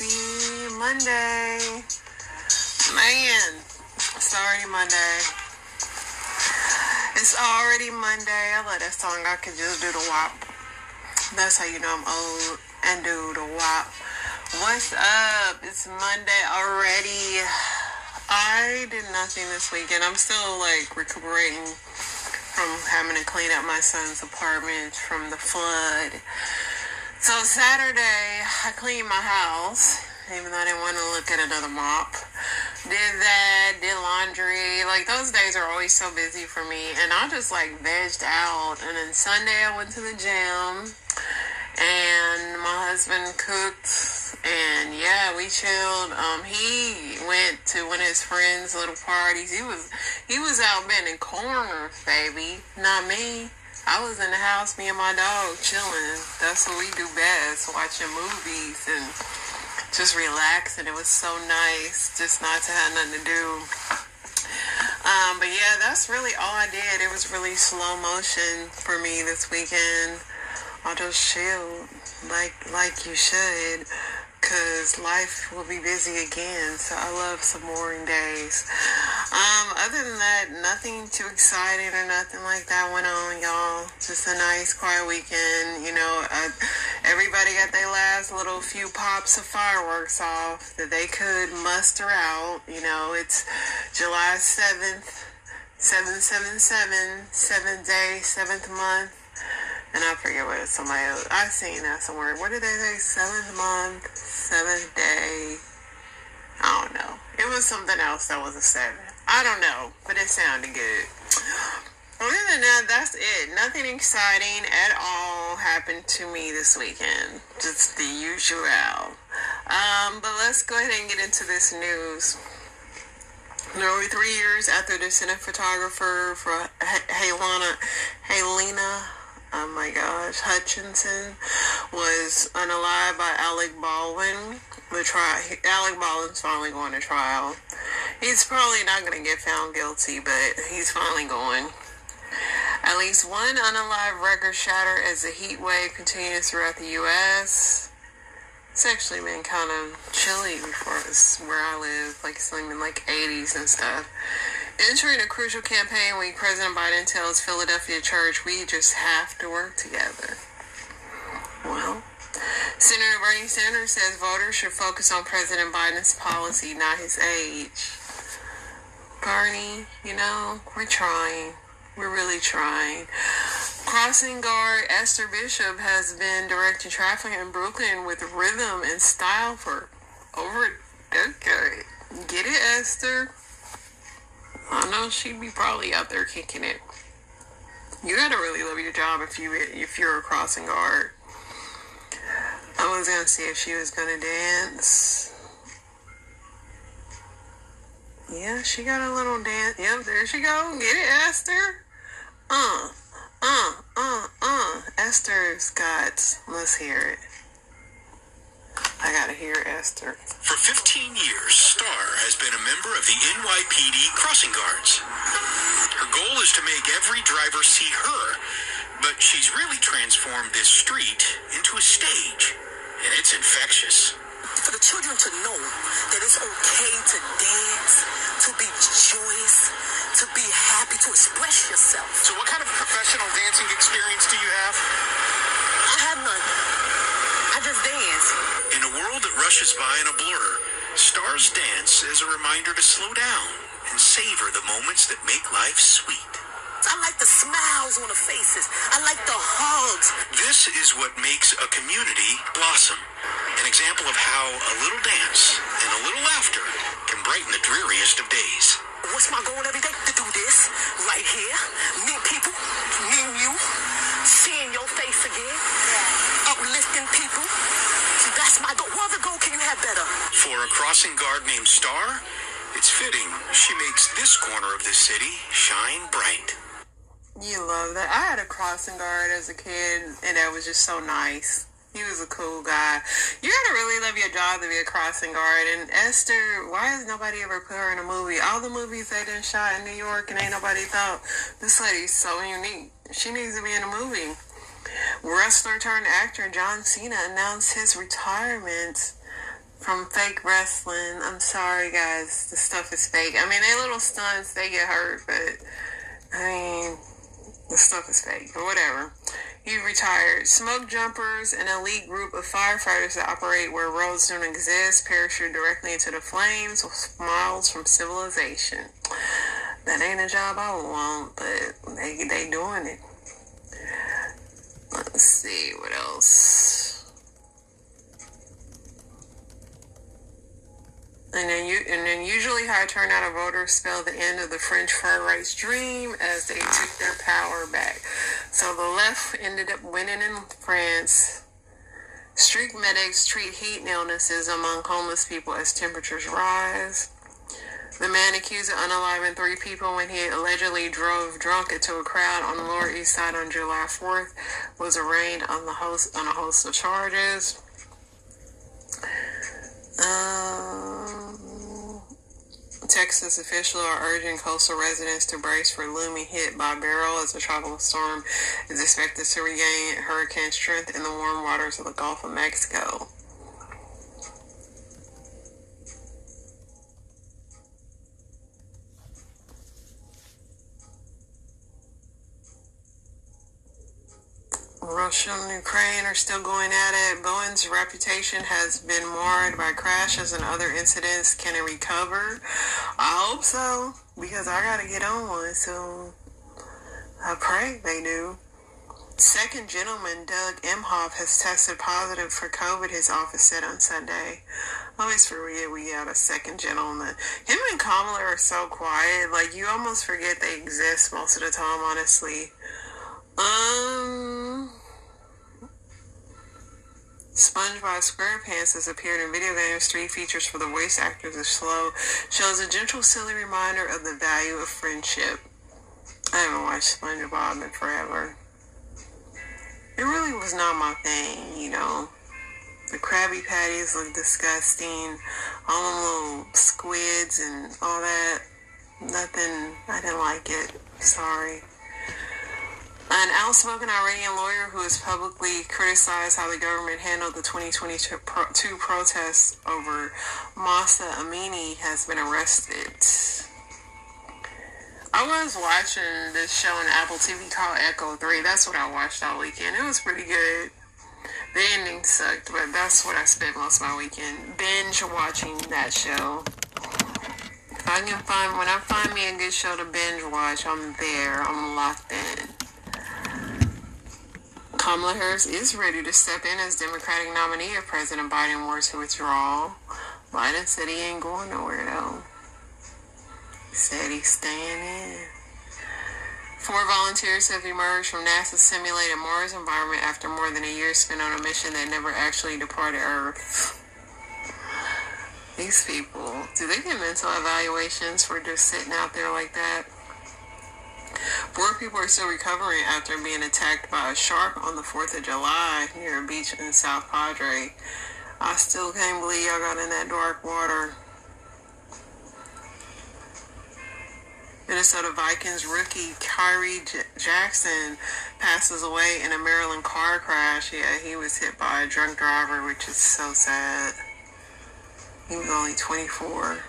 Happy Monday. Man, it's already Monday. It's already Monday. I love that song. I could just do the WAP. That's how you know I'm old and do the WAP. What's up? It's Monday already. I did nothing this weekend. I'm still recuperating from having to clean up my son's apartment from the flood. So Saturday, I cleaned my house, even though I didn't want to look at another mop. Did that, did laundry. Those days are always so busy for me. And I just vegged out. And then Sunday I went to the gym. And my husband cooked. And yeah, we chilled. He went to one of his friends' little parties. He was out bending corners, baby. Not me. I was in the house, me and my dog, chilling. That's what we do best, watching movies and just relaxing. It was so nice just not to have nothing to do. But yeah, that's really all I did. It was really slow motion for me this weekend. I just chilled like you should, because life will be busy again. So I love some boring days. Other than that, nothing too exciting or nothing like that went on, y'all. Just a nice, quiet weekend. Everybody got their last little few pops of fireworks off that they could muster out. It's July 7th, 777, 7th day, 7th month. And I forget what it's somebody else. I've seen that somewhere. What did they say? 7th month, 7th day. I don't know. It was something else that was a 7. I don't know, but it sounded good. Other than that, that's it. Nothing exciting at all happened to me this weekend. Just the usual. But let's go ahead and get into this news. Nearly 3 years after the Senate photographer for Helena, oh my gosh, Hutchinson was unalived by Alec Baldwin. Alec Baldwin's finally going to trial. He's probably not going to get found guilty, but he's finally going. At least one unalived record shattered as the heat wave continues throughout the U.S. It's actually been kind of chilly before us where I live, it's been 80s and stuff. Entering a crucial campaign week, President Biden tells Philadelphia church, we just have to work together. Well, Senator Bernie Sanders says voters should focus on President Biden's policy, not his age. Bernie, we're trying. We're really trying. Crossing guard Esther Bishop has been directing traffic in Brooklyn with rhythm and style for over a decade. Get it, Esther? I know she'd be probably out there kicking it. You gotta really love your job if you're a crossing guard. I was gonna see if she was gonna dance. Yeah, she got a little dance. Yep, there she go. Get it, Esther? Esther's got, let's hear it. I gotta hear Esther. For 15 years, Star has been a member of the NYPD Crossing Guards. Her goal is to make every driver see her, but she's really transformed this street into a stage, and it's infectious. For the children to know that it's okay to dance, to be joyous, to be happy, to express yourself. So what kind of professional dancing experience do you have? I have none. I just dance. In a world that rushes by in a blur, Star's dance is a reminder to slow down and savor the moments that make life sweet. I like the smiles on the faces. I like the hugs. This is what makes a community blossom. An example of how a little dance and a little laughter can brighten the dreariest of days. What's my goal every day? To do this right here. Meet people, meet you, seeing your face again, uplifting people. So that's my goal. What other goal can you have better? For a crossing guard named Star, it's fitting she makes this corner of the city shine bright. You love that. I had a crossing guard as a kid, and that was just so nice. He was a cool guy. You gotta really love your job to be a crossing guard. And Esther, why has nobody ever put her in a movie? All the movies they done shot in New York, and ain't nobody thought, this lady's so unique. She needs to be in a movie. Wrestler turned actor John Cena announced his retirement from fake wrestling. I'm sorry, guys. The stuff is fake. I mean, they little stunts, they get hurt, but I mean, the stuff is fake. But whatever. He retired. Smoke jumpers, an elite group of firefighters that operate where roads don't exist, parachute directly into the flames with miles from civilization. That ain't a job I would want, but they doing it. Let's see what else. And then usually high turnout of voters spelled the end of the French far right's dream as they took their power back. So the left ended up winning in France. Street medics treat heat illnesses among homeless people as temperatures rise. The man accused of unaliving 3 people when he allegedly drove drunk into a crowd on the Lower East Side on July 4th was arraigned on a host of charges. Texas officials are urging coastal residents to brace for looming hit by Beryl as the tropical storm is expected to regain hurricane strength in the warm waters of the Gulf of Mexico. Russia and Ukraine are still going at it. Boeing's reputation has been marred by crashes and other incidents. Can it recover? I hope so, because I gotta get on one soon. I pray they do. Second gentleman Doug Emhoff has tested positive for COVID, his office said on Sunday. I always forget we got a second gentleman. Him and Kamala are so quiet, like you almost forget they exist most of the time, honestly. SpongeBob SquarePants has appeared in video games. 3 features for the voice actors are slow. Shows a gentle, silly reminder of the value of friendship. I haven't watched SpongeBob in forever. It really was not my thing, you know. The Krabby Patties look disgusting. All them little squids and all that. Nothing. I didn't like it. Sorry. An outspoken Iranian lawyer who has publicly criticized how the government handled the 2022 protests over Mahsa Amini has been arrested. I was watching this show on Apple TV called Echo 3. That's what I watched all weekend. It was pretty good. The ending sucked, but that's what I spent most of my weekend. Binge watching that show. When I find me a good show to binge watch, I'm there. I'm locked in. Kamala Harris is ready to step in as Democratic nominee if President Biden were to withdraw. Biden said he ain't going nowhere, though. He said he's staying in. 4 volunteers have emerged from NASA's simulated Mars environment after more than a year spent on a mission that never actually departed Earth. These people, do they get mental evaluations for just sitting out there like that? 4 people are still recovering after being attacked by a shark on the 4th of July near a beach in South Padre. I still can't believe y'all got in that dark water. Minnesota Vikings rookie Kyrie Jackson passes away in a Maryland car crash. Yeah, he was hit by a drunk driver, which is so sad. He was only 24.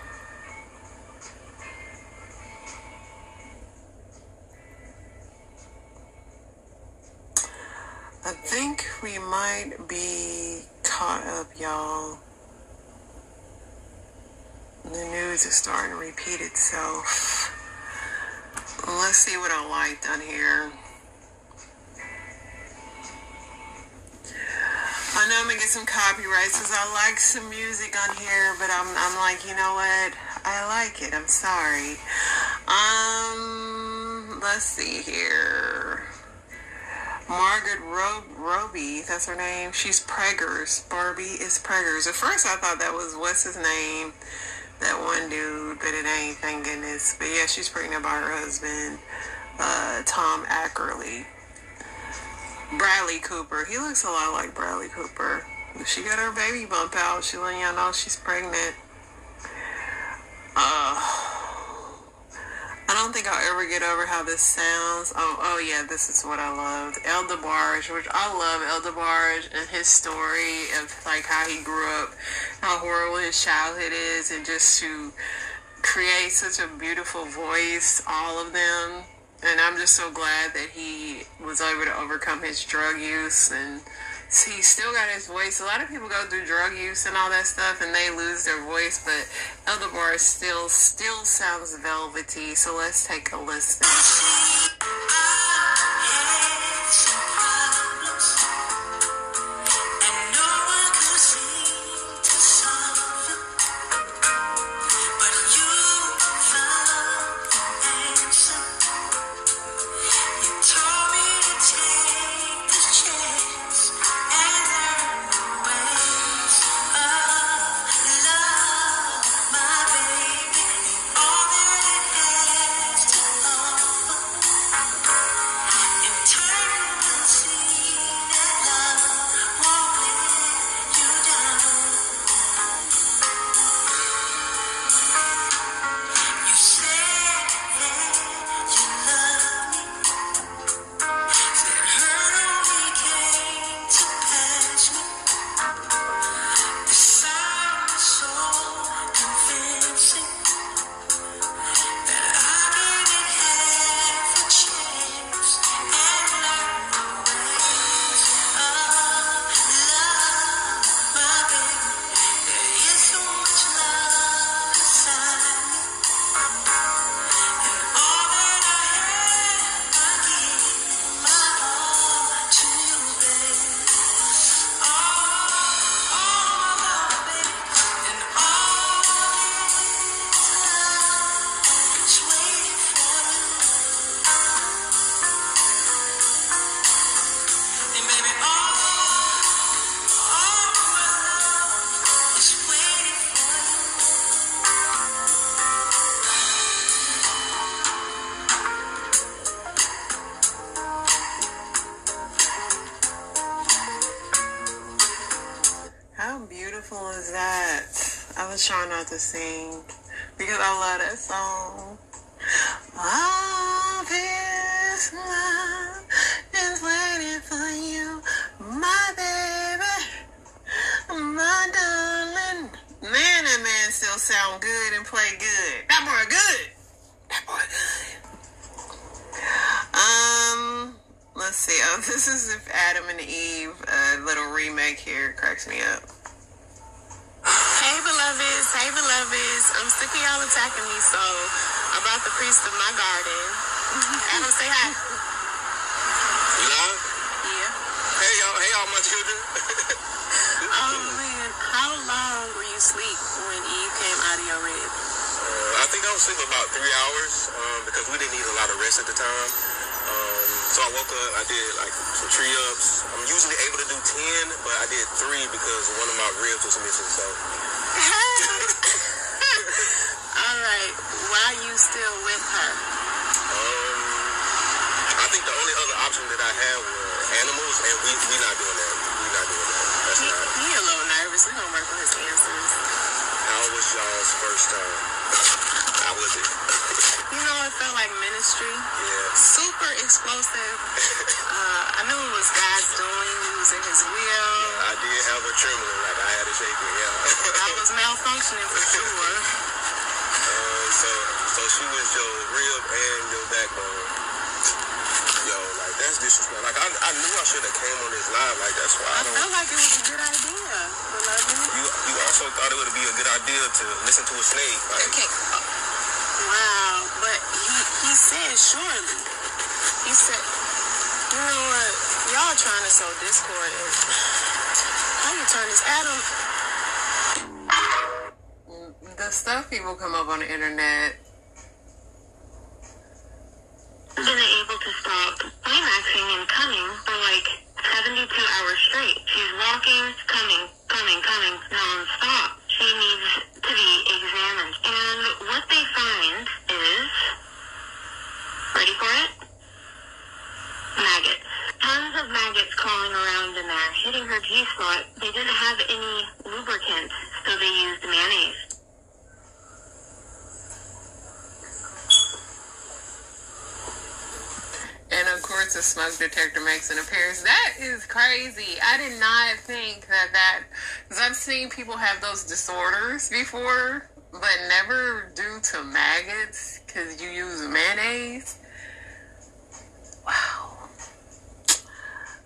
I think we might be caught up, y'all. The news is starting to repeat itself. Let's see what I liked on here. I know I'm gonna get some copyrights because I like some music on here, but I'm like, you know what? I like it. I'm sorry. Let's see here. Margaret Robbie, that's her name. She's preggers. Barbie is preggers. At first I thought that was, what's his name? That one dude, but it ain't, thank goodness. But yeah, she's pregnant by her husband, Tom Ackerley. Bradley Cooper. He looks a lot like Bradley Cooper. She got her baby bump out. She letting y'all know she's pregnant. I I don't think I'll ever get over how this sounds. Oh yeah, this is what I loved. El DeBarge, which I love El DeBarge and his story of like how he grew up, how horrible his childhood is, and just to create such a beautiful voice, all of them. And I'm just so glad that he was able to overcome his drug use, and he still got his voice. A lot of people go through drug use and all that stuff and they lose their voice, but Elderbar still sounds velvety. So let's take a listen. How beautiful is that? I was trying not to sing because I love that song. All this love is waiting for you, my baby, my darling. Man, that man still sound good and play good. That boy good. That boy good. Let's see. Oh, this is if Adam and Eve, little remake here. Cracks me up. Hey beloveds. I'm sick of y'all attacking me, so I brought the priest of my garden. Adam, say hi. You live? Yeah. Hey y'all, my children. Oh man, how long were you asleep when Eve came out of your rib? I think I was asleep about 3 hours because we didn't need a lot of rest at the time. So I woke up, I did like some tree ups. I'm usually able to do 10, but I did 3 because one of my ribs was missing. So. All right. Why are you still with her? I think the only other option that I had were animals, and we not doing that. We not doing that. That's not. He a little nervous. We're gonna work on his answers. How was y'all's first time? How was it? You know, it felt like ministry. Yeah. Super explosive. I knew it was God's doing. It was in His will. I did have a trembling, like I had a shaking, yeah. I was malfunctioning for sure. So she was your rib and your backbone. Yo, like that's disrespect. Like I knew I should have came on this live. Like that's why I don't. felt like it was a good idea, beloved. You also thought it would be a good idea to listen to a snake. Like, Okay. Wow, but he said surely. He said, you know what? Y'all trying to sow discord. How you turn this, Adam? The stuff people come up on the internet. Been able to stop climaxing and coming for like 72 hours straight. She's walking, coming, non-stop. She needs to be examined. And what they find is, ready for it? Maggots. Tons of maggots crawling around in there, hitting her G-spot. They didn't have any lubricant, so they used mayonnaise. reports a smoke detector makes an appearance. That is crazy. I did not think that, because I've seen people have those disorders before, but never due to maggots, because you use mayonnaise. Wow.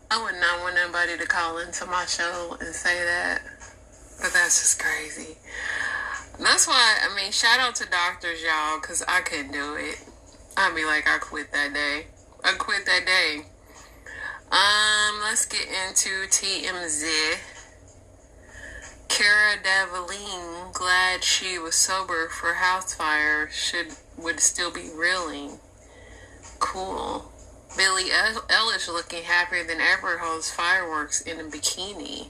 I would not want nobody to call into my show and say that, but that's just crazy. That's why, I mean, shout out to doctors, y'all, because I couldn't do it. I'd be like, I quit that day. Let's get into TMZ. Cara Delevingne, glad she was sober for house fire, would still be reeling. Cool. Billie Eilish looking happier than ever, holds fireworks in a bikini.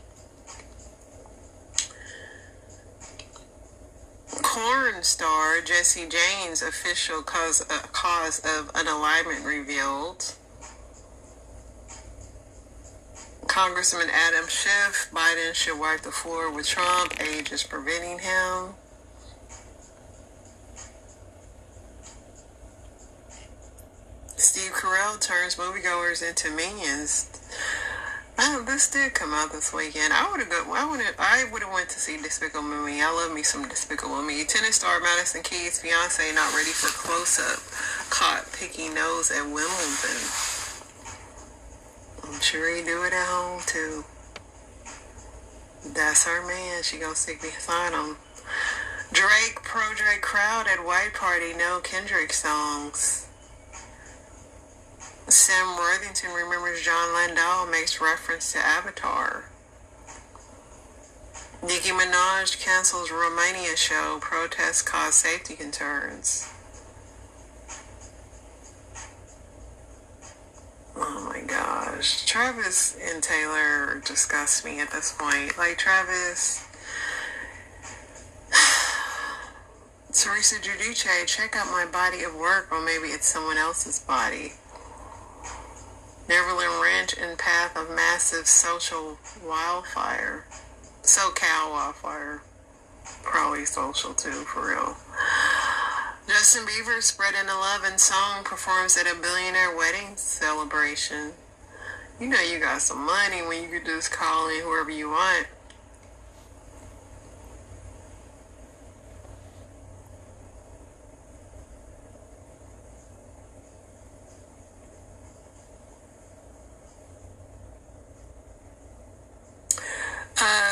Porn star Jesse James' official cause of unalignment revealed. Congressman Adam Schiff, Biden should wipe the floor with Trump, age is preventing him. Steve Carell turns moviegoers into minions. This did come out this weekend. I would have went to see Despicable Me. I love me some Despicable Me. Tennis star Madison Keys' fiance not ready for close-up, caught picking nose at Wimbledon. I'm sure he do it at home too. That's her man. She gonna stick beside him. Drake, pro-Drake crowd at White Party. No Kendrick songs. Sam Worthington remembers John Landau, makes reference to Avatar. Nicki Minaj cancels Romania show, protests cause safety concerns. Oh my gosh. Travis and Taylor disgust me at this point. Like, Travis... Teresa Giudice, check out my body of work, or maybe it's someone else's body. Neverland Ranch in path of massive SoCal wildfire. Probably social too, for real. Justin Bieber, Spreading the Love and Song, performs at a billionaire wedding celebration. You know you got some money when you could just call in whoever you want.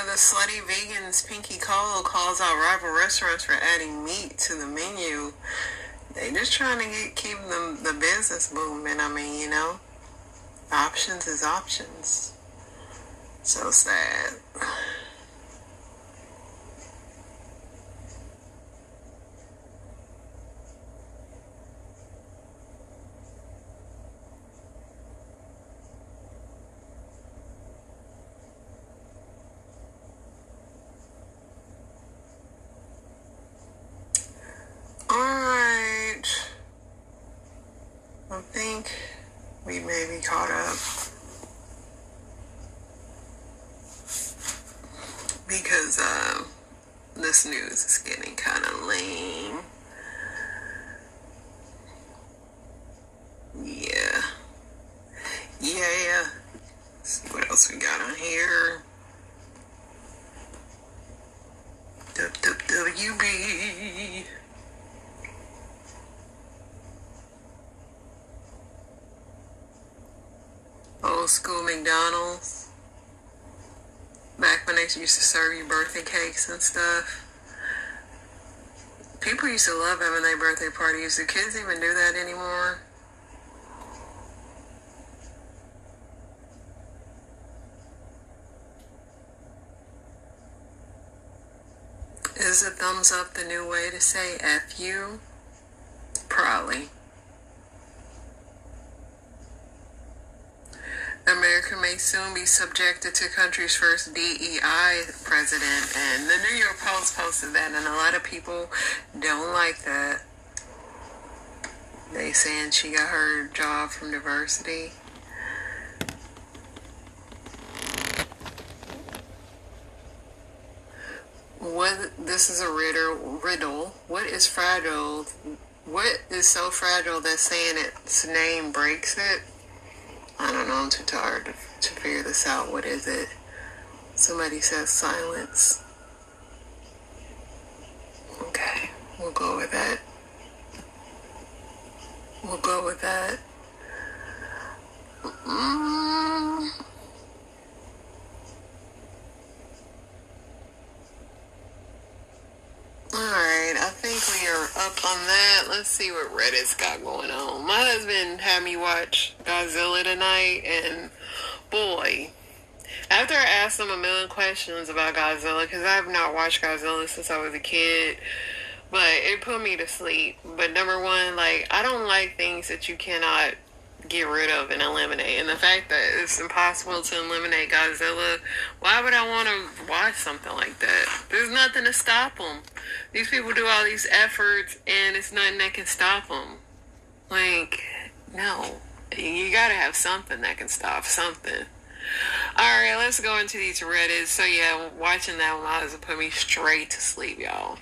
The slutty vegans Pinky Cole calls out rival restaurants for adding meat to the menu. They just trying to keep the business booming. I mean, you know, options is options. So sad. Alright. I think we may be caught up. Because this news is getting kind of lame. Yeah. Let's see what else we got on here. WB. Old school McDonald's. Back when they used to serve you birthday cakes and stuff. People used to love having their birthday parties. Do kids even do that anymore? Is a thumbs up the new way to say F you? Probably. America may soon be subjected to country's first DEI president, and the New York Post posted that, and a lot of people don't like that. They saying she got her job from diversity. This is a riddle. What is fragile? What is so fragile that saying its name breaks it? going on. Too tired to figure this out. What is it? Somebody says silence. Okay, we'll go with that. We'll go with that. Alright, I think we are up on that. Let's see what Reddit's got going on. My husband had me watch Godzilla tonight, and boy, after I asked him a million questions about Godzilla, because I have not watched Godzilla since I was a kid, but it put me to sleep. But number one, like, I don't like things that you cannot get rid of and eliminate. And the fact that it's impossible to eliminate Godzilla, why would I want to watch something like that? There's nothing to stop them. These people do all these efforts, and it's nothing that can stop them. Like, no. You gotta have something that can stop something. Alright, let's go into these Reddits. So yeah, watching that one has put me straight to sleep, y'all.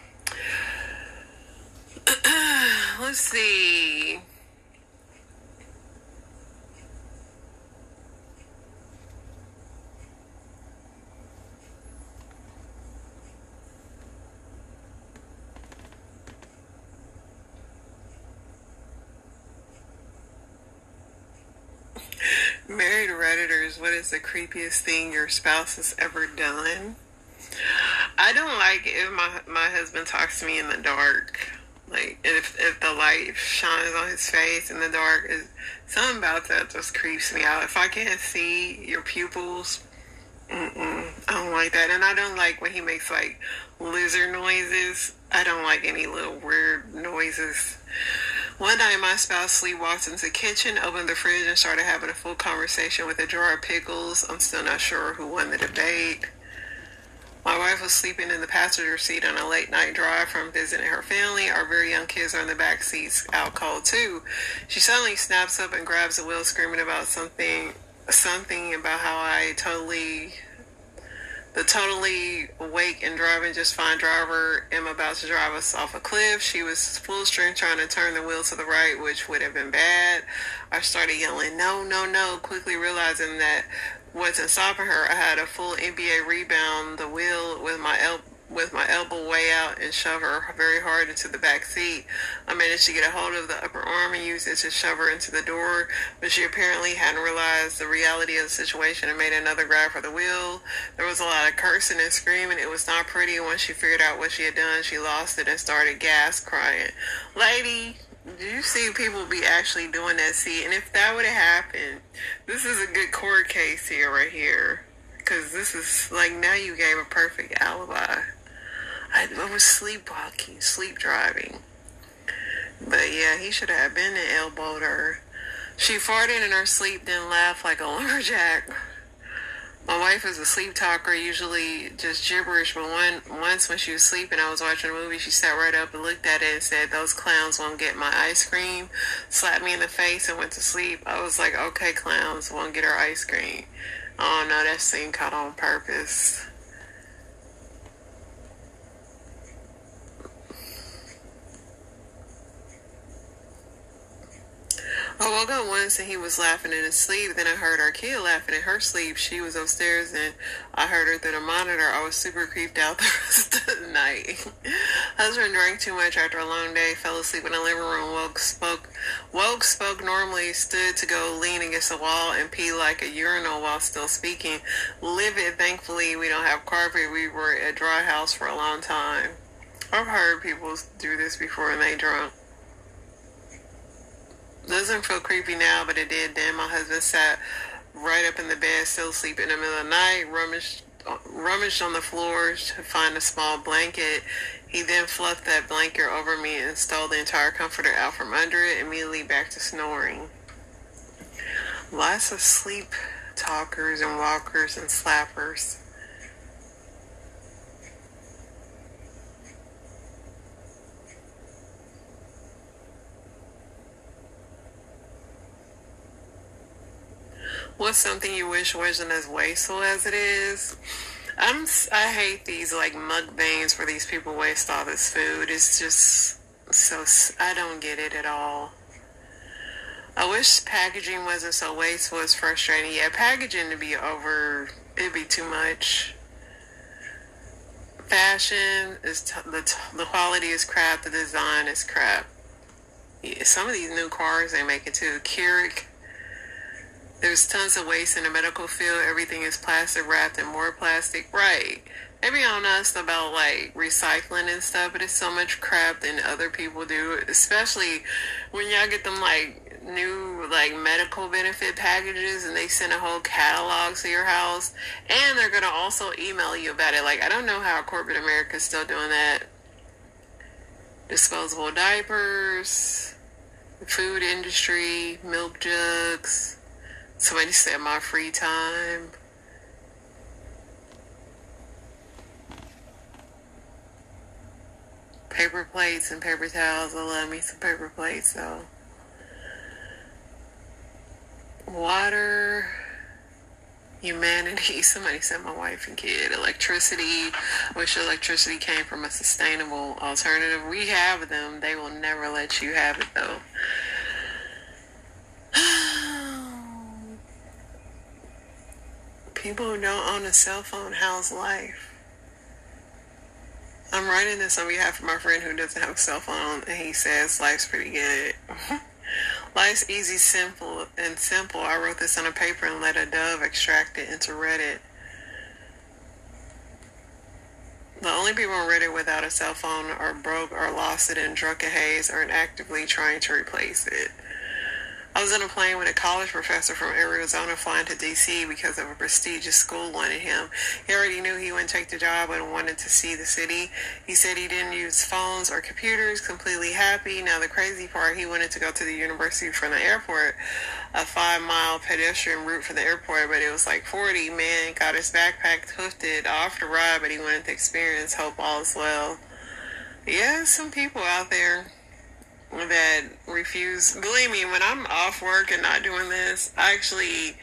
Let's see. Married Redditors, what is the creepiest thing your spouse has ever done? I don't like it if my husband talks to me in the dark. Like, if the light shines on his face in the dark, something about that just creeps me out. If I can't see your pupils, I don't like that. And I don't like when he makes, like, lizard noises. I don't like any little weird noises. One night, my spouse sleepwalked into the kitchen, opened the fridge, and started having a full conversation with a jar of pickles. I'm still not sure who won the debate. My wife was sleeping in the passenger seat on a late night drive from visiting her family. Our very young kids are in the back seats, out cold too. She suddenly snaps up and grabs the wheel, screaming about something about how the totally awake and driving just fine driver am about to drive us off a cliff. She was full strength trying to turn the wheel to the right, which would have been bad. I started yelling, no, no, no, quickly realizing that wasn't stopping her. I had a full NBA rebound the wheel with my elbow way out and shove her very hard into the back seat. I managed to get a hold of the upper arm and use it to shove her into the door, but she apparently hadn't realized the reality of the situation and made another grab for the wheel. There was a lot of cursing and screaming. It was not pretty. Once she figured out what she had done, she lost it and started crying. Lady, do you see people be actually doing that? See, and if that would have happened, this is a good court case here, right here. Because this is, like, now you gave a perfect alibi. I was sleepwalking, sleep driving. But yeah, he should have been and elbowed her. She farted in her sleep, then laughed like a lumberjack. My wife is a sleep talker, usually just gibberish, but once when she was sleeping, I was watching a movie, she sat right up and looked at it and said, "Those clowns won't get my ice cream," slapped me in the face and went to sleep. I was like, okay, clowns won't get her ice cream. Oh no, that scene caught on purpose. I woke up once and he was laughing in his sleep. Then I heard our kid laughing in her sleep. She was upstairs and I heard her through the monitor. I was super creeped out the rest of the night. Husband drank too much after a long day, fell asleep in the living room, woke, spoke normally, stood to go lean against the wall and pee like a urinal while still speaking. Livid, thankfully we don't have carpet. We were at a dry house for a long time. I've heard people do this before and they drunk. Doesn't feel creepy now, but it did then. My husband sat right up in the bed, still asleep in the middle of the night, rummaged on the floor to find a small blanket. He then fluffed that blanket over me and stole the entire comforter out from under it, immediately back to snoring. Lots of sleep talkers and walkers and slappers. What's something you wish wasn't as wasteful as it is? I hate these like mukbangs where these people waste all this food. It's just so, I don't get it at all. I wish packaging wasn't so wasteful. It's frustrating. Yeah, packaging to be over, it'd be too much. Fashion is the quality is crap. The design is crap. Yeah, some of these new cars they make it too. Keurig. There's tons of waste in the medical field. Everything is plastic wrapped in more plastic. Right. They be on us about like recycling and stuff, but it's so much crap than other people do. Especially when y'all get them like new like medical benefit packages and they send a whole catalog to your house, and they're gonna also email you about it. Like, I don't know how corporate America is still doing that. Disposable diapers, food industry, milk jugs. Somebody said my free time. Paper plates and paper towels. I love me some paper plates though. Water. Humanity. Somebody said my wife and kid. Electricity. Wish electricity came from a sustainable alternative. We have them. They will never let you have it though. People who don't own a cell phone, how's life? I'm writing this on behalf of my friend who doesn't have a cell phone, and he says life's pretty good. Life's easy, simple, and simple. I wrote this on a paper and let a dove extract it into Reddit. The only people on Reddit without a cell phone are broke or lost it in drunken haze or actively trying to replace it. I was on a plane with a college professor from Arizona flying to D.C. because of a prestigious school wanted him. He already knew he wouldn't take the job and wanted to see the city. He said he didn't use phones or computers, completely happy. Now the crazy part, he wanted to go to the university from the airport, a 5-mile pedestrian route from the airport, but it was like 40. Man got his backpack, hoofed it off the ride, but he wanted to experience. Hope all is well. Yeah, some people out there that refuse. Believe me, when I'm off work and not doing this, I actually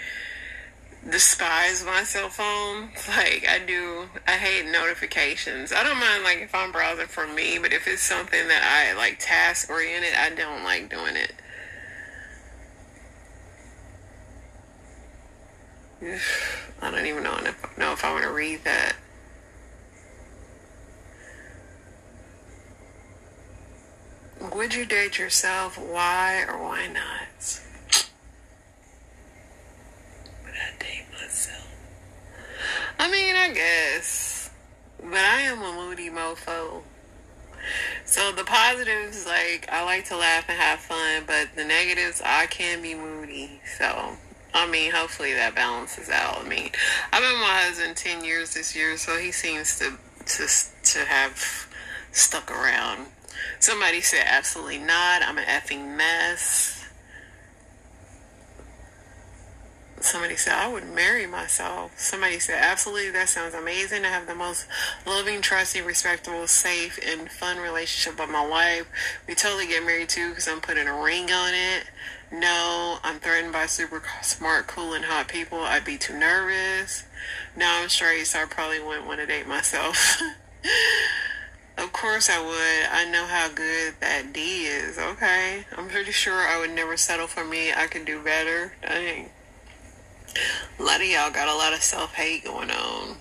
despise my cell phone. Like, I hate notifications. I don't mind, like, if I'm browsing for me, but if it's something that I, like, task-oriented, I don't like doing it. I don't even know if I want to read that. Would you date yourself? Why or why not? Would I date myself? I mean, I guess. But I am a moody mofo. So the positives, like, I like to laugh and have fun, but the negatives, I can be moody. So, I mean, hopefully that balances out. I mean, I've been with my husband 10 years this year, so he seems to have stuck around. Somebody said absolutely not. I'm an effing mess. Somebody said I would marry myself. Somebody said absolutely, that sounds amazing. I have the most loving, trusting, respectable, safe, and fun relationship with my wife. We totally get married too because I'm putting a ring on it. No, I'm threatened by super smart, cool, and hot people. I'd be too nervous. No, I'm straight, so I probably wouldn't want to date myself. Of course I would. I know how good that D is. Okay. I'm pretty sure I would never settle for me. I could do better. Dang. A lot of y'all got a lot of self-hate going on.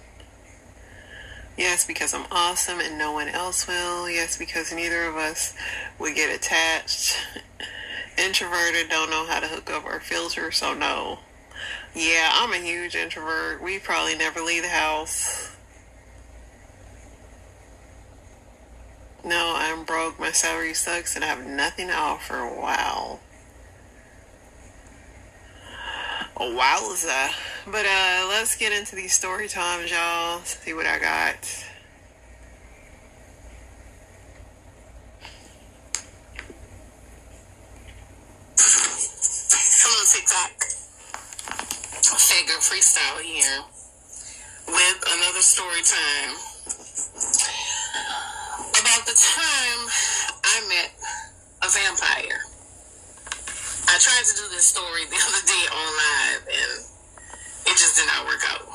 Yes, because I'm awesome and no one else will. Yes, because neither of us would get attached. Introverted, don't know how to hook up our filter, so no. Yeah, I'm a huge introvert. We probably never leave the house. No, I'm broke. My salary sucks and I have nothing to offer. Wow. Wowza. But let's get into these story times, y'all. See what I got. Hello, TikTok. Figure freestyle here with another story time. About the time I met a vampire. I tried to do this story the other day on live and it just did not work out.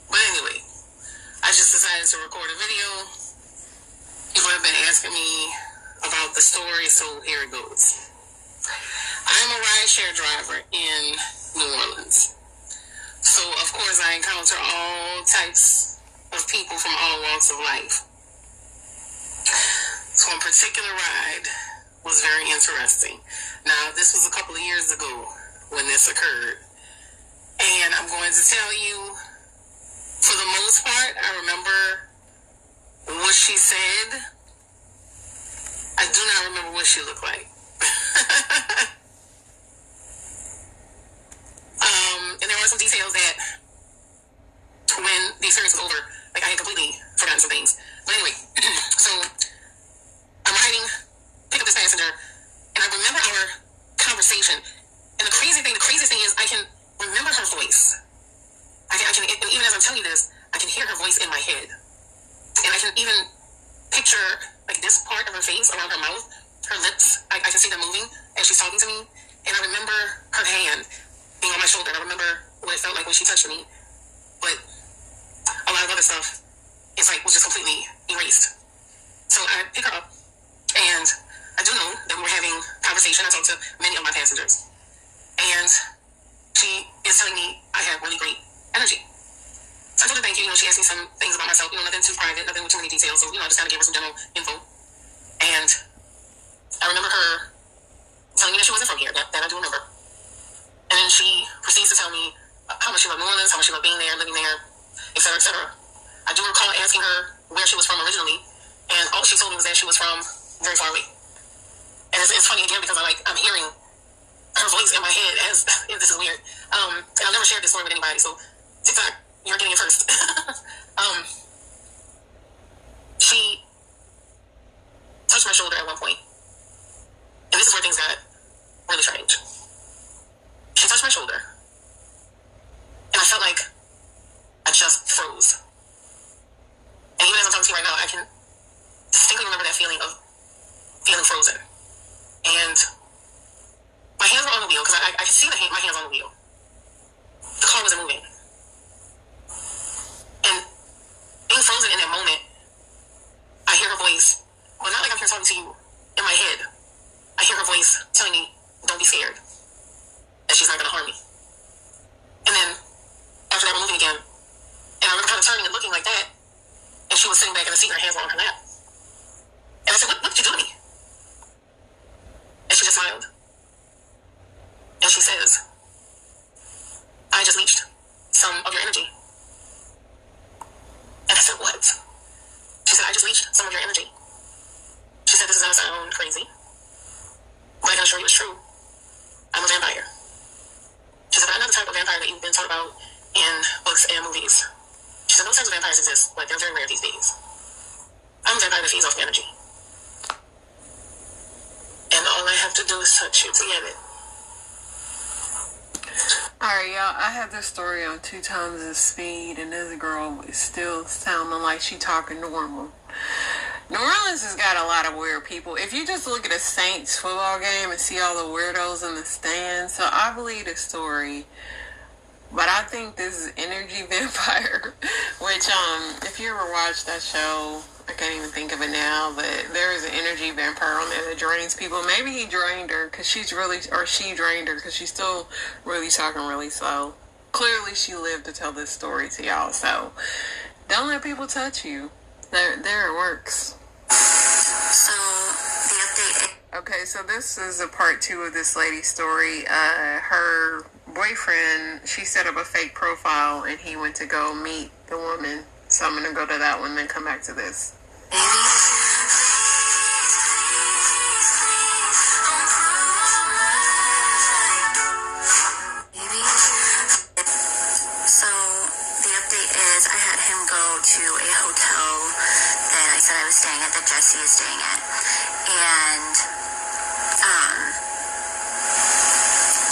But anyway, I just decided to record a video. People have been asking me about the story, so here it goes. I'm a rideshare driver in New Orleans. So, of course, I encounter all types of people from all walks of life. So, one particular ride was very interesting. Now, this was a couple of years ago when this occurred. And I'm going to tell you, for the most part, I remember what she said. I do not remember what she looked like. And there were some details that when the experience was over, like I had completely forgotten some things. But anyway, so I'm riding, pick up this passenger, and I remember our conversation. And the craziest thing is I can remember her voice. I can, and even as I'm telling you this, I can hear her voice in my head. And I can even picture like this part of her face around her mouth, her lips. I can see them moving as she's talking to me. And I remember her hand being on my shoulder. And I remember what it felt like when she touched me. But a lot of other stuff is like was just completely erased. So I pick her up, and I do know that we were having conversation. I talked to many of my passengers, and she is telling me I have really great energy. So I told her thank you. She asked me some things about myself. Nothing too private, nothing with too many details. So I just kind of gave her some general info. And I remember her telling me that she wasn't from here. That I do remember. And then she proceeds to tell me how much she loved New Orleans, how much she loved being there, living there, etc., etc. I do recall asking her where she was from originally, and all she told me was that she was from very far away. And it's funny again because I'm hearing her voice in my head as this is weird. And I've never shared this story with anybody, so TikTok, you're getting it first. She touched my shoulder at one point, and this is where things got really strange. She touched my shoulder, and I felt like I just froze. And even as I'm talking to you right now, I can distinctly remember that feeling of feeling frozen. And my hands were on the wheel, because I could see my hands on the wheel. The car wasn't moving. And being frozen in that moment, I hear her voice, well, not like I'm here talking to you in my head. I hear her voice telling me, don't be scared, that she's not going to harm me. And then, after that, we're moving again. And I remember kind of turning and looking like that, and she was sitting back in the seat, her hands were on her lap. And I said, what did you do to me? And she just smiled. And she says, I just leached some of your energy. And I said, what? She said, I just leached some of your energy. She said, this is going to sound crazy, but I can assure you it's true. I'm a vampire. She said, but I'm not the type of vampire that you've been taught about in books and movies. She said, those types of vampires exist, but they're very rare these days. I'm a vampire that feeds off energy. And all I have to do is touch you to get it. Alright, y'all, I had this story on 2 times the speed, and this girl is still sounding like she talking normal. New Orleans has got a lot of weird people. If you just look at a Saints football game and see all the weirdos in the stands, so I believe the story, but I think this is Energy Vampire, which, if you ever watched that show, I can't even think of it now, but there is an energy vampire on there that drains people. Maybe he drained her because she drained her because she's still really talking really slow. Clearly she lived to tell this story to y'all, so don't let people touch you. There it works. So, the update. Okay, so this is a part 2 of this lady's story. Her boyfriend, she set up a fake profile and he went to go meet the woman. So I'm going to go to that one and then come back to this. So, the update is I had him go to a hotel that I said I was staying at, that Jesse is staying at. And,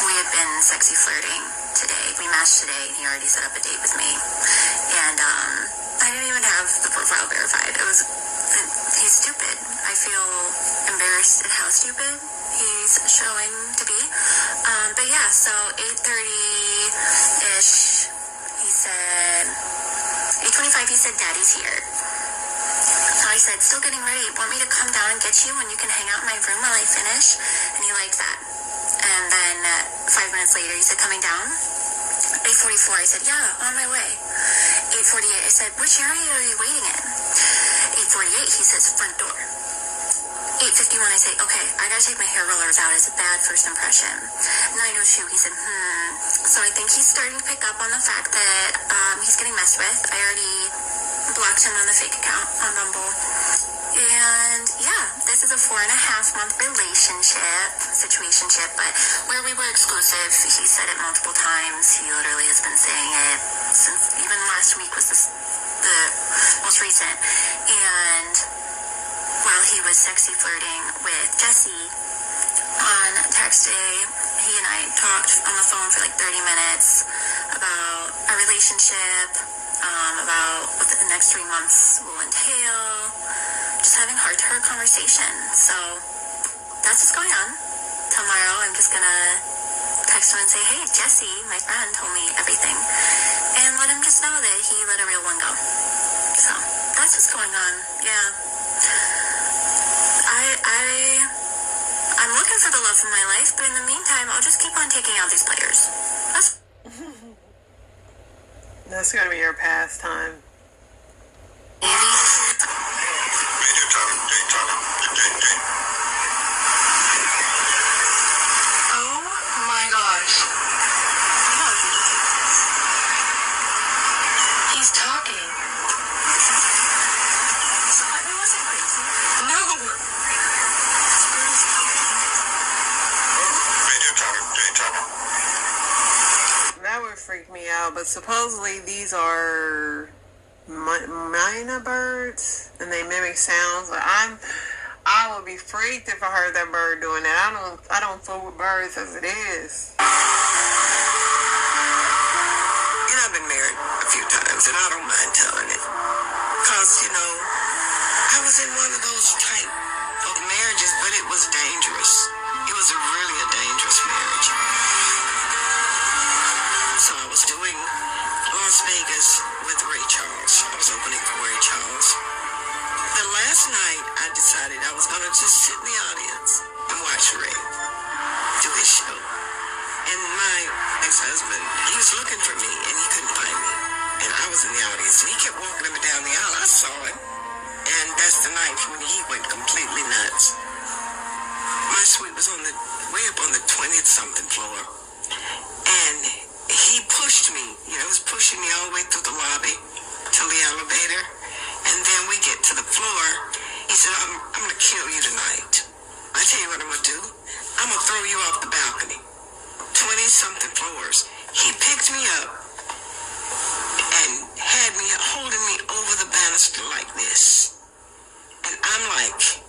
we had been sexy flirting today. We matched today, and he already set up a date with me. And, I didn't even have the profile verified. He's stupid. I feel embarrassed at how stupid he's showing to be. But yeah, so 8:30-ish, he said, 8:25, he said, Daddy's here. So I said, still getting ready. Want me to come down and get you when you can hang out in my room while I finish? And he liked that. And then 5 minutes later, he said, coming down? 8:44, I said, yeah, on my way. 8:48, I said, which area are you waiting in? 8:48, he says, front door. 8:51, I say, okay, I gotta take my hair rollers out. It's a bad first impression. 9:02, he said, So I think he's starting to pick up on the fact that he's getting messed with. I already blocked him on the fake account on Bumble. And yeah, this is a 4.5-month situationship, but where we were exclusive, he said it multiple times. He literally has been saying it since even last week was the most recent. And while he was sexy flirting with Jesse on text day, he and I talked on the phone for like 30 minutes about our relationship, about what the next 3 months will entail, just having heart-to-heart conversation. So that's what's going on. Tomorrow I'm just gonna text him and say, hey, Jesse, my friend, told me everything, and let him just know that he let a real one go. So that's what's going on. Yeah. I'm looking for the love of my life, but in the meantime, I'll just keep on taking out these players. That's gonna be your pastime. Oh my gosh. He's talking. So I wasn't crazy. No. That would freak me out, but supposedly these are myna birds, and they mimic sounds. But I would be freaked if I heard that bird doing that. I don't fool with birds as it is. You know, I've been married a few times, and I don't mind telling it. Because, you know, I was in one of those type of marriages, but it was dangerous. It was really a dangerous marriage. So I was doing Las Vegas with Ray Charles. I was opening for Ray Charles. The last night, I decided I was going to just sit in the audience and watch Ray do his show. And my ex-husband, he was looking for me, and he couldn't find me. And I was in the audience, and he kept walking up and down the aisle. I saw him. And that's the night when he went completely nuts. My suite was on the way up on the 20th something floor. And he pushed me, you know, he was pushing me all the way through the lobby to the elevator. And then we get to the floor. He said, I'm going to kill you tonight. I tell you what I'm going to do. I'm going to throw you off the balcony. 20-something floors. He picked me up and had me holding me over the banister like this. And I'm like,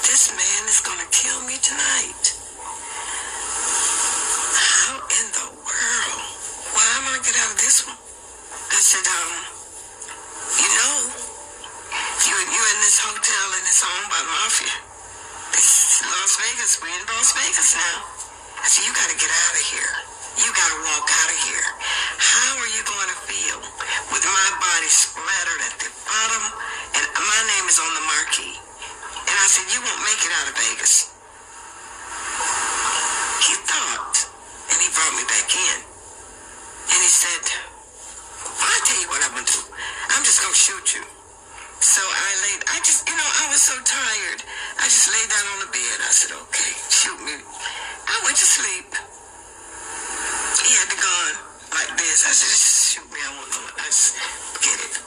this man is going to kill me tonight. How in the world? Why am I going to get out of this one? I said, you know, you're in this hotel and it's owned by the mafia. It's Las Vegas. We're in Las Vegas now. I said, you got to get out of here. You got to walk out of here. How are you going to feel with my body splattered at the bottom and my name is on the marquee? And I said, you won't make it out of Vegas. He thought, and he brought me back in. And he said, well, I tell you what I'm going to do. I'm just going to shoot you. So I was so tired. I just laid down on the bed. I said, okay, shoot me. I went to sleep. He had the gun like this. I said, just shoot me. I won't know it. I just forget it.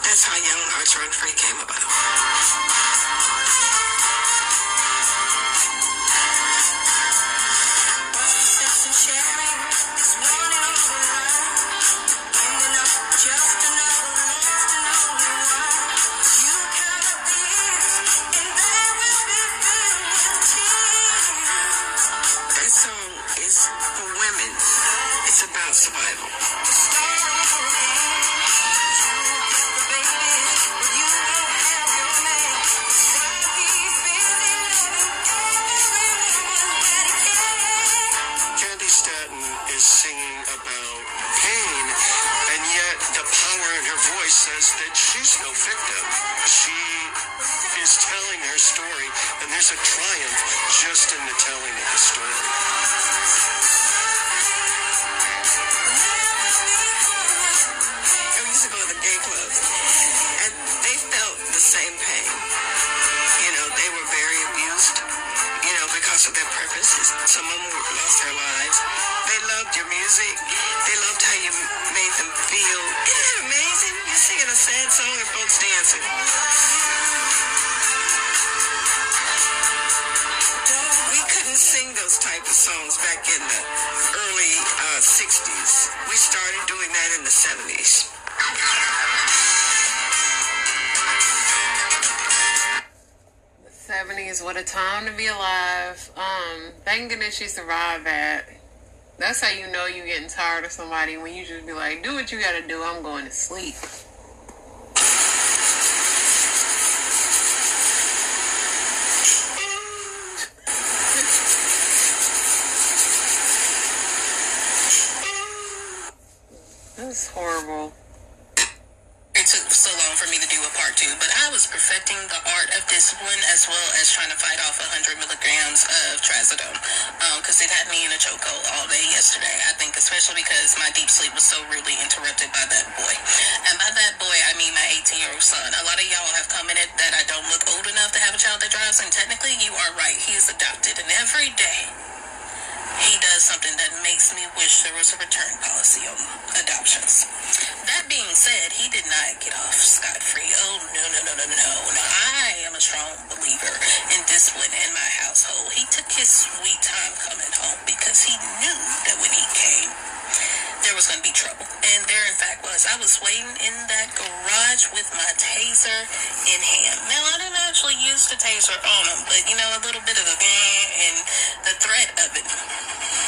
That's how Young Hearts Run Free came about. Survival. Candy Staton is singing about pain, and yet the power in her voice says that she's no victim. She is telling her story, and there's a triumph just in the telling of the story. I used to go to the gay clubs, and they felt the same pain. You know, they were very abused, you know, because of their purposes. Some of them lost their lives. They loved your music. They loved how you made them feel. Isn't that amazing? You're singing a sad song and folks dancing. We couldn't sing those type of songs back in the early 60s. We started doing that in the 70s. The 70s, what a time to be alive. Thank goodness she survived that. That's how you know you're getting tired of somebody, when you just be like, do what you gotta do, I'm going to sleep. That's horrible. It took so long for me to do a part 2, but I was perfecting the art of discipline as well as trying to fight off 100 milligrams of trazodone, because it had me in a chokehold all day yesterday. I think especially because my deep sleep was so rudely interrupted by that boy. And by that boy, I mean my 18-year-old son. A lot of y'all have commented that I don't look old enough to have a child that drives, and technically you are right. He is adopted, and every day he does something that makes me wish there was a return policy on adoptions. That being said, he did not get off scot-free. Oh, no. I am a strong believer in discipline in my household. He took his sweet time coming home because he knew that when he came, there was going to be trouble. And there, in fact, was. I was waiting in that garage with my taser in hand. Now, I didn't actually use the taser on him, but, you know, a little bit of a and the threat of it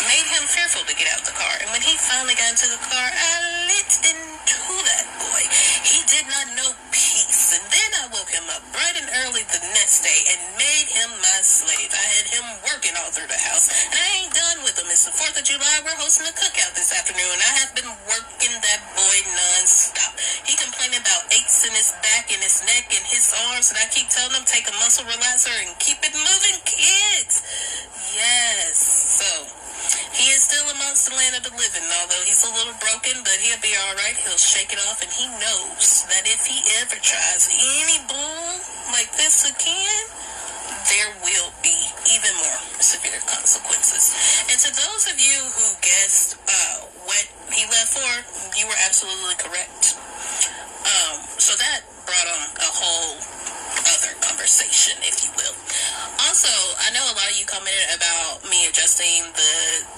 made him fearful to get out the car. And when he finally got into the car, I lit into that boy. He did not know peace. And then I woke him up bright and early the next day and made him my slave. I had him working all through the house. And I ain't done with him. It's the 4th of July. We're hosting a cookout this afternoon. I have been working that boy non-stop. He complaining about aches in his back and his neck and his arms. And I keep telling him, take a muscle relaxer and keep it moving, kids. Yes. So he is still amongst the land of the living, although he's a little broken, but he'll be all right. He'll shake it off, and he knows that if he ever tries any bull like this again, there will be even more severe consequences. And to those of you who guessed what he left for, you were absolutely correct. So that brought on a whole other conversation, if you will. Also, I know a lot of you commented about me adjusting the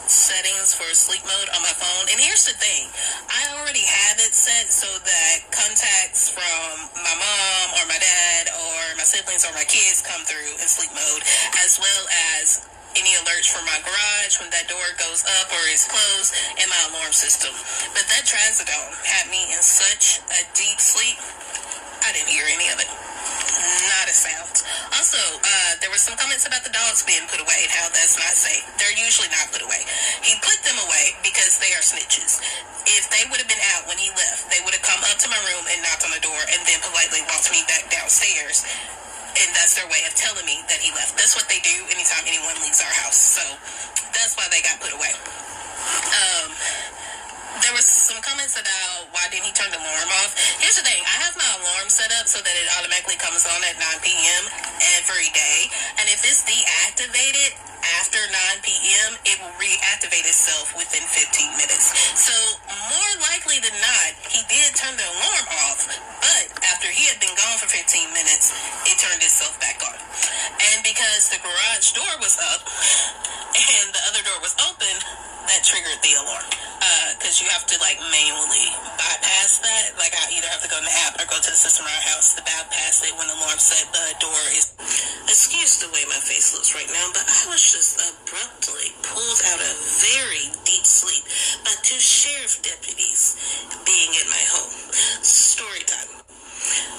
settings for sleep mode on my phone. And here's the thing. I already have it set so that contacts from my mom or my dad or my siblings or my kids come through in sleep mode, as well as any alerts from my garage when that door goes up or is closed, and my alarm system. But that trazodone had me in such a deep sleep, I didn't hear any of it. Not a sound. Also, there were some comments about the dogs being put away and how that's not safe. They're usually not put away. He put them away because they are snitches. If they would have been out when he left, they would have come up to my room and knocked on the door and then politely walked me back downstairs. And that's their way of telling me that he left. That's what they do anytime anyone leaves our house. So that's why they got put away. There was some comments about why didn't he turn the alarm off. Here's the thing. I have my alarm set up so that it automatically comes on at 9 p.m. every day. And if it's deactivated after 9 p.m., it will reactivate itself within 15 minutes. So more likely than not, he did turn the alarm off. But after he had been gone for 15 minutes, it turned itself back on. And because the garage door was up and the other door was open, that triggered the alarm. Because you have to manually bypass that. I either have to go in the app or go to the system in our house to bypass it when the alarm set the door is. Excuse the way my face looks right now, but I was just abruptly pulled out of very deep sleep by 2 sheriff deputies being in my home. Story time.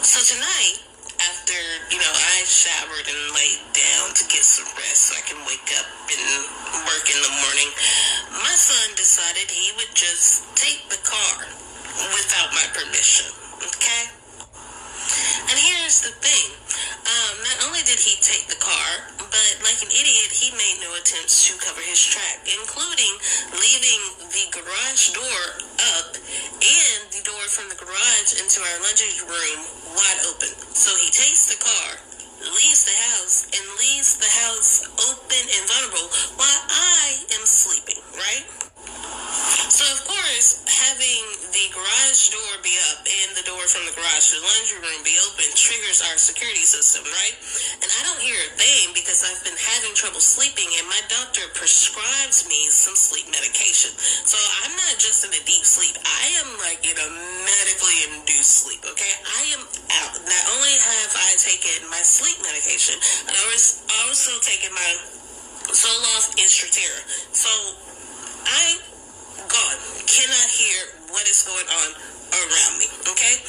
So tonight, after, I showered and laid down to get some rest so I can wake up and work in the morning, my son decided he would just take the car without my permission, okay? And here's the thing. Not track, including leaving the garage door up and the door from the garage into our laundry room wide open. So he takes the car, leaves the house, and leaves the house open and vulnerable while I am sleeping, right? So, of course, having the garage door be up and the door from the garage to the laundry room be open triggers our security system, right? And I don't hear a thing because I've been having trouble sleeping, and my doctor prescribes me some sleep medication. So I'm not just in a deep sleep. I am like in a medically induced sleep, okay? I am out. Not only have I taken my sleep medication, I also taken my Zoloft and Strattera. So I gone. Cannot hear what is going on around me, okay?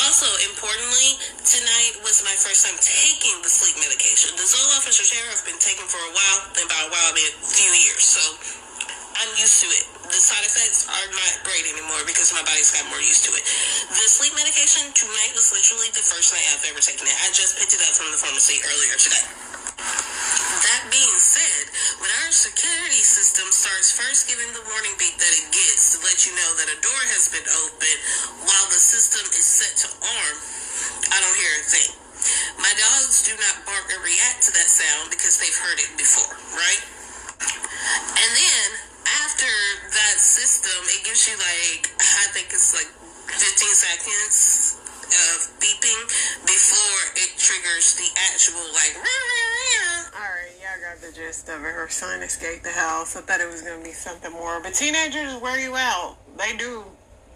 Also, importantly, tonight was my first time taking the sleep medication. The Zoloft and Strattera I've been taking for a while, and by a while I mean a few years, so I'm used to it. The side effects are not great anymore because my body's got more used to it. The sleep medication tonight was literally the first night I've ever taken it. I just picked it up from the pharmacy earlier today. That being said, when our security system starts first giving the warning beep that it gets to let you know that a door has been opened while the system is set to arm, I don't hear a thing. My dogs do not bark or react to that sound because they've heard it before, right? And then, after that system, it gives you like, I think it's like 15 seconds of beeping before it triggers the actual like. Alright, y'all got the gist of it. Her son escaped the house. I thought it was gonna be something more, but teenagers wear you out. They do,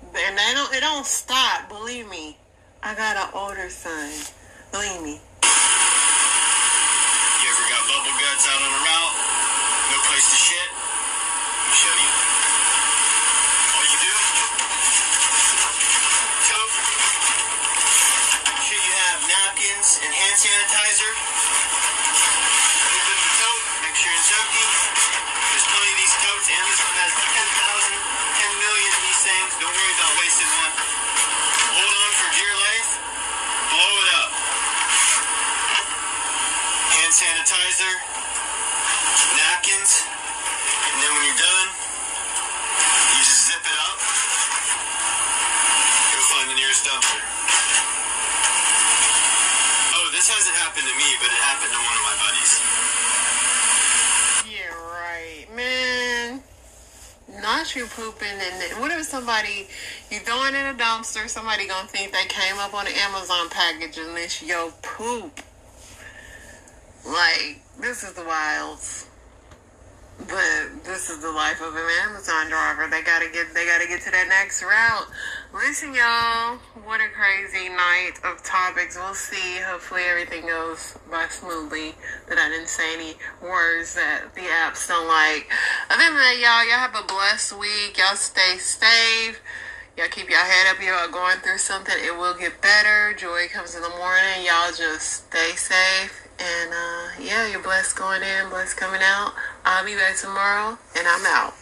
and it don't stop. Believe me, I got an older son. Believe me. You ever got bubble guts out on a route? No place to shit? I'll show you. All you do? Tote. Make sure you have napkins and hand sanitizer. Open the tote. Make sure it's empty. There's plenty of these totes, and this one has 10 million of these things. Don't worry about wasting one. Hold on for dear life. Blow it up. Hand sanitizer, napkins, and then when you're done, you just zip it up. Go find the nearest dumpster. Oh, this hasn't happened to me, but it happened to one of my buddies. Yeah, right, man. Not you pooping, and what if somebody you throwing in a dumpster? Somebody gonna think they came up on an Amazon package and it's your poop. Like, this is the wilds. But this is the life of an Amazon driver. They gotta get to that next route. Listen, y'all, what a crazy night of topics. We'll see. Hopefully everything goes by smoothly. That I didn't say any words that the apps don't like. Other than that, y'all have a blessed week. Y'all stay safe. Y'all keep your head up. Y'all going through something. It will get better. Joy comes in the morning. Y'all just stay safe. And, yeah, you're blessed going in, blessed coming out. I'll be back tomorrow, and I'm out.